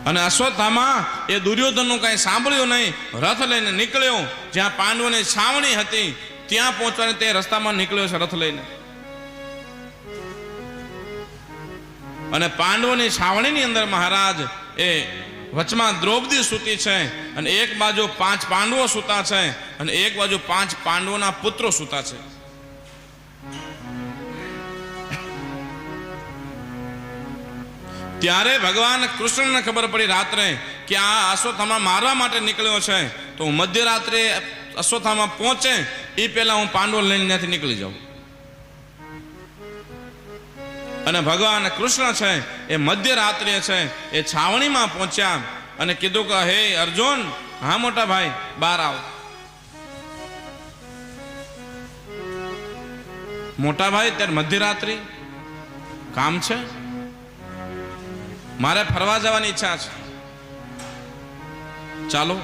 અને અશ્વત્થામા એ દુર્યોધનનું કાંઈ સાંભળ્યું નહીં, રથ લઈને નીકળ્યો. જ્યાં પાંડવોની છાવણી હતી ત્યાં પહોંચવાની તે રસ્તામાં નીકળ્યો છે રથ લઈને. અને પાંડવોની છાવણીની અંદર મહારાજ એ વચમાં દ્રૌપદી સૂતી છે, અને એક બાજુ 5 પાંડવો સૂતા છે, અને એક બાજુ 5 પાંડવોના પુત્રો સૂતા છે. ત્યારે ભગવાન કૃષ્ણને ખબર પડી રાત્રે કે આ અશ્વત્થામા મારવા માટે નીકળ્યો છે, તો હું મધ્યરાત્રે અશ્વત્થામા પહોંચે એ પહેલા હું પાંડવો લઈને ત્યાંથી નીકળી જાઉં. અને ભગવાન કૃષ્ણ છે એ મધ્યરાત્રિએ છે એ છાવણીમાં પહોંચ્યા અને કીધું કે હે અર્જુન, હા મોટા ભાઈ બહાર આવો. મોટા ભાઈ ત્યારે મધ્યરાત્રિ કામ છે, મારે ફરવા જવાની ઈચ્છા છે, ચાલો.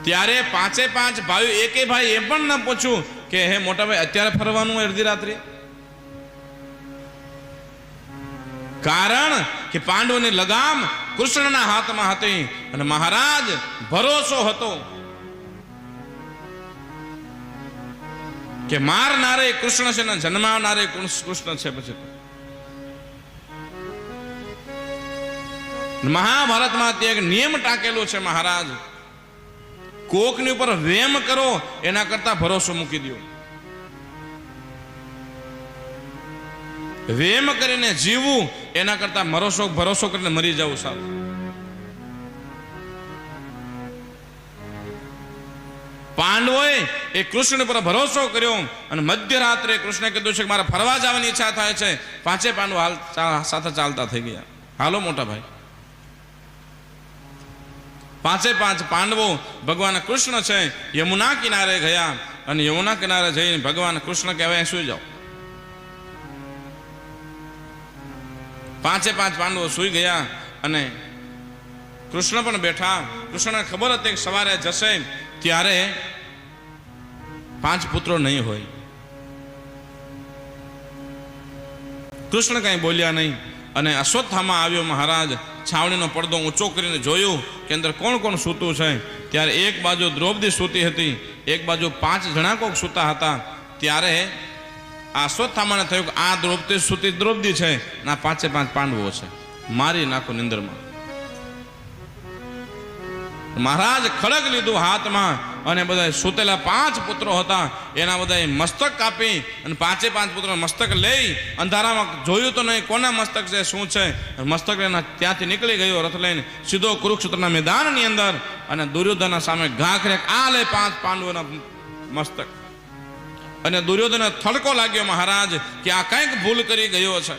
ત્યારે 5 ભાઈઓ એકે ભાઈ એ પણ ન પૂછ્યું કે હે મોટા ભાઈ અત્યારે ફરવાનું હોય અડધી રાત્રે? કારણ કે પાંડવોની લગામ કૃષ્ણના હાથમાં હતી અને મહારાજ ભરોસો હતો કે મારનારે કૃષ્ણ છે ને જન્માવનારે કૃષ્ણ છે. પછી મહાભારતમાં તે એક નિયમ ટાકેલો છે મહારાજ, કોકની ઉપર વેમ કરો એના કરતા ભરોસો મૂકી દો. વેમ કરીને જીવવું એના કરતા ભરોસો કરીને મરી જવું સારું. પાંડવોએ એ કૃષ્ણ પર ભરોસો કર્યો અને મધ્યરાત્રે કૃષ્ણે કીધું છે કે મારે ફરવા જવાની ઈચ્છા થાય છે. 5 પાંડવો હાલ સાથે ચાલતા થઈ ગયા. હાલો મોટા ભાઈ. 5 પાંડવો ભગવાન કૃષ્ણ છે યમુના કિનારે ગયા અને યમુના કિનારે જઈને ભગવાન કૃષ્ણ કહેવાય સુઈ જાઓ. 5 પાંડવો સુઈ ગયા અને કૃષ્ણ પણ બેઠા. કૃષ્ણને ખબર હતી કે સવારે જશે ત્યારે 5 પુત્રો નહીં હોય. કૃષ્ણ કઈ બોલ્યા નહીં અને અશ્વત્થામા આવ્યો મહારાજ. છાવણીનો પડદો ઊંચો કરીને જોયું કે અંદર કોણ કોણ સૂતું છે. ત્યારે એક બાજુ દ્રૌપદી સૂતી હતી, એક બાજુ 5 જણા કોક સૂતા હતા. ત્યારે આ અશ્વત્થામાને થયું કે આ દ્રૌપદી સૂતી દ્રૌપદી છે, ના 5 પાંડવો છે, મારી નાખો નિંદરમાં. મહારાજ ખડગ લીધું હાથમાં અને બધા સૂતેલા 5 પુત્રો હતા એના બધા મસ્તક કાપી અને 5 પુત્રો મસ્તક લઈ અંધારામાં જોયું તો નહીં કોના મસ્તક છે શું છે. મસ્તક લઈને ત્યાંથી નીકળી ગયો રથ લઈને સીધો કુરુક્ષેત્રના મેદાનની અંદર અને દુર્યોધનના સામે ઘા કરે આ લે 5 પાંડવોના મસ્તક. અને દુર્યોધનને થડકો લાગ્યો મહારાજ કે આ કંઈક ભૂલ કરી ગયો છે.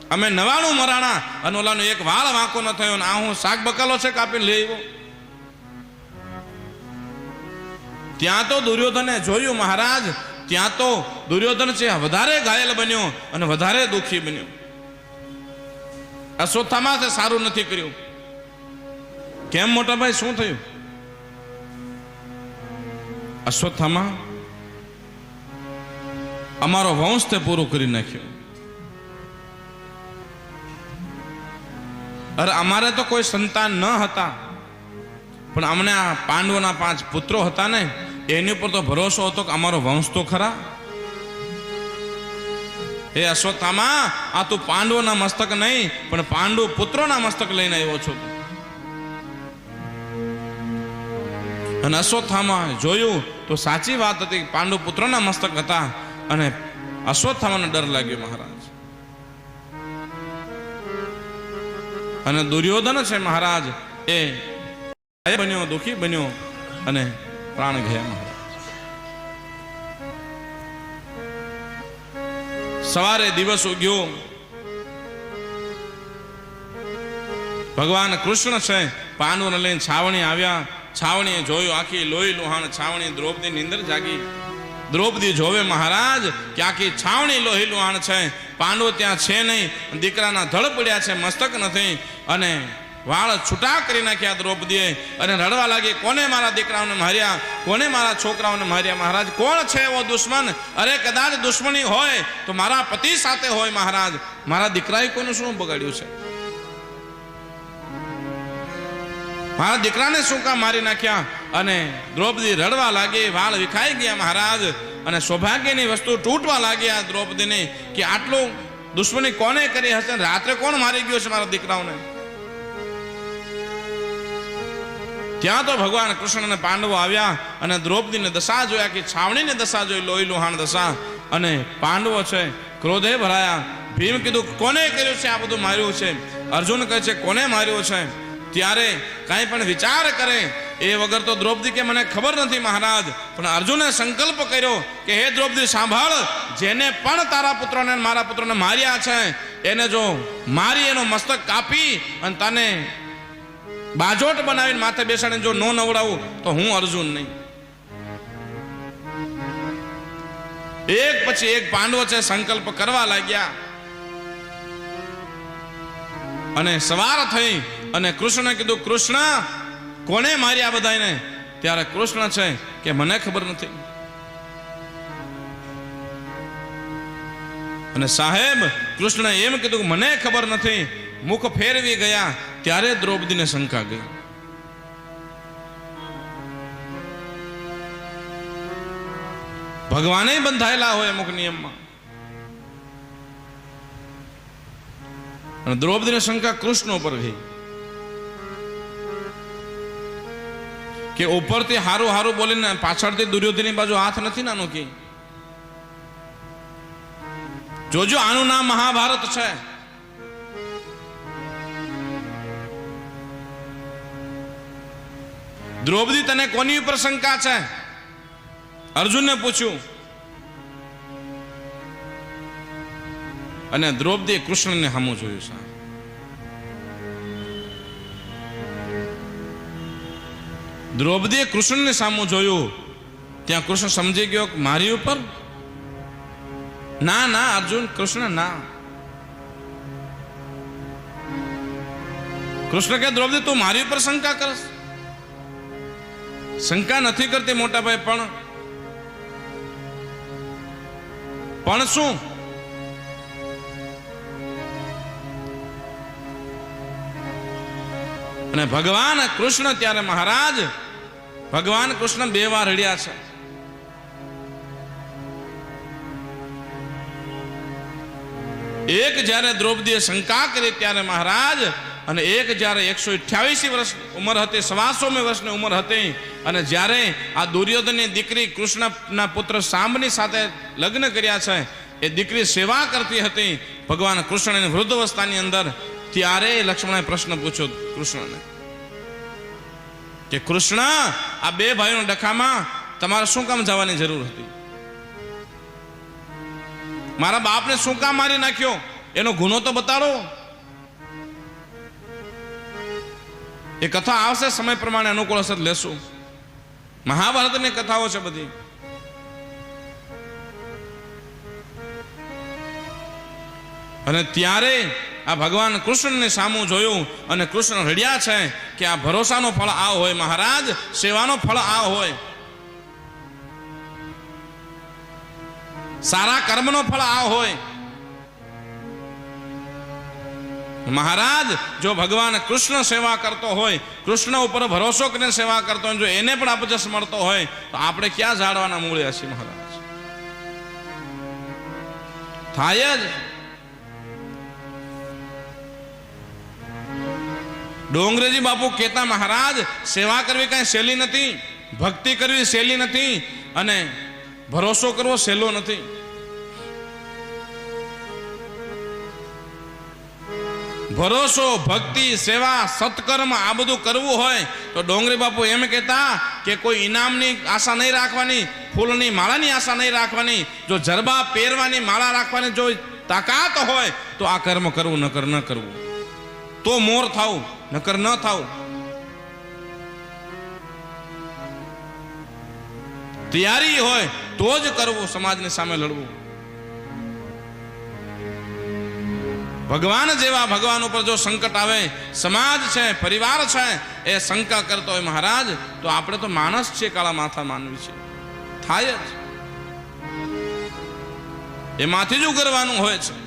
અમે 99 મરાણા અને ઓલાનો એક વાળ વાંકો ન થયો ને આ હું શાક બકાલો છે કાપીને લઈ આવ્યો. ત્યાં તો દુર્યોધને જોયું મહારાજ, ત્યાં તો દુર્યોધન છે વધારે ઘાયલ બન્યો અને વધારે દુઃખી બન્યો. અશ્વત્થામા છે સારું નથી કર્યું. કેમ મોટા ભાઈ શું થયું? અશ્વત્થામા અમારો વંશ તે પૂરો કરી નાખ્યો. અરે અમારે તો કોઈ સંતાન ન હતા, પણ અમને આ પાંડવોના 5 પુત્રો હતા ને એની ઉપર તો ભરોસો હતો કે અમારો વંશ તો ખરા. હે અશ્વત્થામા, આ તું પાંડવોના મસ્તક નહીં પણ પાંડુ પુત્રોના મસ્તક લઈને આવ્યો છો. અને અશ્વત્થામા જોયું તો સાચી વાત હતી કે પાંડુ પુત્રોના મસ્તક હતા અને અશ્વત્થામાને ડર લાગ્યો મહારાજ. અને દુર્યોધન છે મહારાજ એ બન્યો, દુઃખી બન્યો અને પ્રાણ ગયા મહારાજ. સવારે દિવસ ઉગ્યો. ભગવાન કૃષ્ણ છે પાંડવોને લઈને છાવણી આવ્યા. છાવણીએ જોયું આખી લોહી લુહાણ છાવણી. દ્રૌપદીની અંદર જાગી. દ્રૌપદી જોવે મહારાજ કે આખી છાવણી લોહી લુહાણ છે, પાંડવો ત્યાં છે નહીં, દીકરાના ધડ પડ્યા છે, મસ્તક નથી. અને વાળ છૂટા કરી નાખ્યા દ્રૌપદીએ અને રડવા લાગી, કોને મારા દીકરાઓને માર્યા, કોને મારા છોકરાઓને માર્યા મહારાજ, કોણ છે એવો દુશ્મન? અરે કદાચ દુશ્મની હોય તો મારા પતિ સાથે હોય મહારાજ, મારા દીકરાએ કોનું શું બગાડ્યું છે? મારા દીકરાને શું કામ મારી નાખ્યા? અને દ્રૌપદી રડવા લાગી, વાળ વિખાઈ ગયા મહારાજ, અને સૌભાગ્યની વસ્તુ તૂટવા લાગી આ દ્રૌપદીને કે આટલું દુશ્મની કોને કરી હશે? રાત્રે કોણ મારી ગયો છે મારા દીકરાઓને? ત્યાં તો ભગવાન કૃષ્ણ અને પાંડવો આવ્યા અને દ્રૌપદીને દશા જોયા કે છાવણીની દશા જોઈ, લોહી લુહાણ દશા. અને પાંડવો છે ક્રોધે ભરાયા. ભીમ કીધું કોને કર્યું છે આ બધું? માર્યું છે. અર્જુન કહે છે કોને માર્યું છે? ત્યારે કાંઈ પણ વિચાર કરે એ વગર તો દ્રૌપદી કે મને ખબર નથી મહારાજ. પણ અર્જુને સંકલ્પ કર્યો કે હે દ્રૌપદી સાંભળ, જેને પણ તારા પુત્રોને મારા પુત્રોને માર્યા છે એને જો મારી એનો મસ્તક કાપી અને તને બાજોટ બનાવીને માથે બેસાડીને જો નો નવડાવું તો હું અર્જુન નહીં. એક પછી એક પાંડવો છે સંકલ્પ કરવા લાગ્યા અને સવાર થઈ અને કૃષ્ણ કીધું કૃષ્ણ કોને માર્યા બધાને? ત્યારે કૃષ્ણ છે કે મને ખબર નથી. અને સાહેબ કૃષ્ણ એમ કીધું કે મને ખબર નથી. મુખ ફેરવી ગયા ત્યારે દ્રૌપદીને શંકા ગઈ. ભગવાને બંધાયેલા હોય અમુક નિયમમાં, અને દ્રૌપદીને શંકા કૃષ્ણ ઉપર ગઈ કે ઉપરથી હારું હારું બોલીને પાછળથી દુર્યોધનની બાજુ હાથ નથી નાનો કે જોજો આનું નામ મહાભારત છે. દ્રૌપદી તને કોની ઉપર શંકા છે? અર્જુનને પૂછ્યું. અને દ્રૌપદીએ કૃષ્ણને સામું જોયું છે. દ્રૌપદીએ કૃષ્ણને સામું જોયું. ત્યાં કૃષ્ણ સમજી ગયો મારી ઉપર? ના ના અર્જુન, કૃષ્ણ ના. કૃષ્ણ કે દ્રૌપદી તું મારી ઉપર શંકા કરસ? શંકા નથી કરતી મોટા ભાઈ, પણ શું? અને ભગવાન કૃષ્ણ ત્યારે મહારાજ ભગવાન કૃષ્ણ 2 વાર રડ્યા છે. એક જ્યારે દ્રૌપદીએ શંકા કરી ત્યારે મહારાજ, અને એક જ્યારે 128 વર્ષ ઉંમર હતી, 125 વર્ષની ઉંમર હતી, અને જ્યારે આ દુર્યોધનની દીકરી કૃષ્ણના પુત્ર સાંબની સાથે લગ્ન કર્યા છે, એ દીકરી સેવા કરતી હતી ભગવાન કૃષ્ણની વૃદ્ધ અવસ્થાની અંદર. ત્યારે લક્ષ્મણે પ્રશ્ન પૂછ્યો કૃષ્ણને કે કૃષ્ણ આ 2 ભાઈઓના ડખામાં તમારે શું કામ જવાની જરૂર હતી? મારા બાપને શું કામ મારી નાખ્યો? એનો ગુનો તો બતાડો. એ કથા આવશે સમય પ્રમાણે અનુકૂળ હશે લેશું. મહાભારતની કથાઓ છે બધી. અને ત્યારે આ ભગવાન કૃષ્ણને સામું જોયું અને કૃષ્ણ રડ્યા છે કે આ ભરોસાનો ફળ આ હોય મહારાજ, સેવાનો ફળ આ હોય, સારા કર્મનો ફળ આ હોય. મહારાજ જો ભગવાન કૃષ્ણ સેવા કરતો હોય, કૃષ્ણ ઉપર ભરોસો કરીને સેવા કરતો હોય, જો એને પણ અપજસ મળતો હોય તો આપણે ક્યાં ઝાડવાના મૂળે હશે મહારાજ? થાય જ. ડોંગરેજી બાપુ કહેતા મહારાજ સેવા કરવી કઈ સહેલી નથી, ભક્તિ કરવી સહેલી નથી, અને ભરોસો કરવો સહેલો નથી. ભરોસો, ભક્તિ, સેવા, સત્કર્મ આ બધું કરવું હોય તો ડોંગરી બાપુ એમ કહેતા કે કોઈ ઇનામની આશા નહીં રાખવાની, ફૂલની માળાની આશા નહીં રાખવાની, જો જરબા પહેરવાની માળા રાખવાની જો તાકાત હોય તો આ કર્મ કરવું, નકર ન કરવું. તો મોર થાવું, નકર ન થાવું. તૈયારી હોય તો જ કરવું, સમાજની સામે લડવું. ભગવાન જેવા ભગવાન ઉપર જો સંકટ આવે, સમાજ છે, પરિવાર છે, એ શંકા કરતો હોય મહારાજ, તો આપણે તો માણસ છીએ, કાળા માથા માનવી છે, થાય જ એમાંથી જ ઉગરવાનું હોય છે.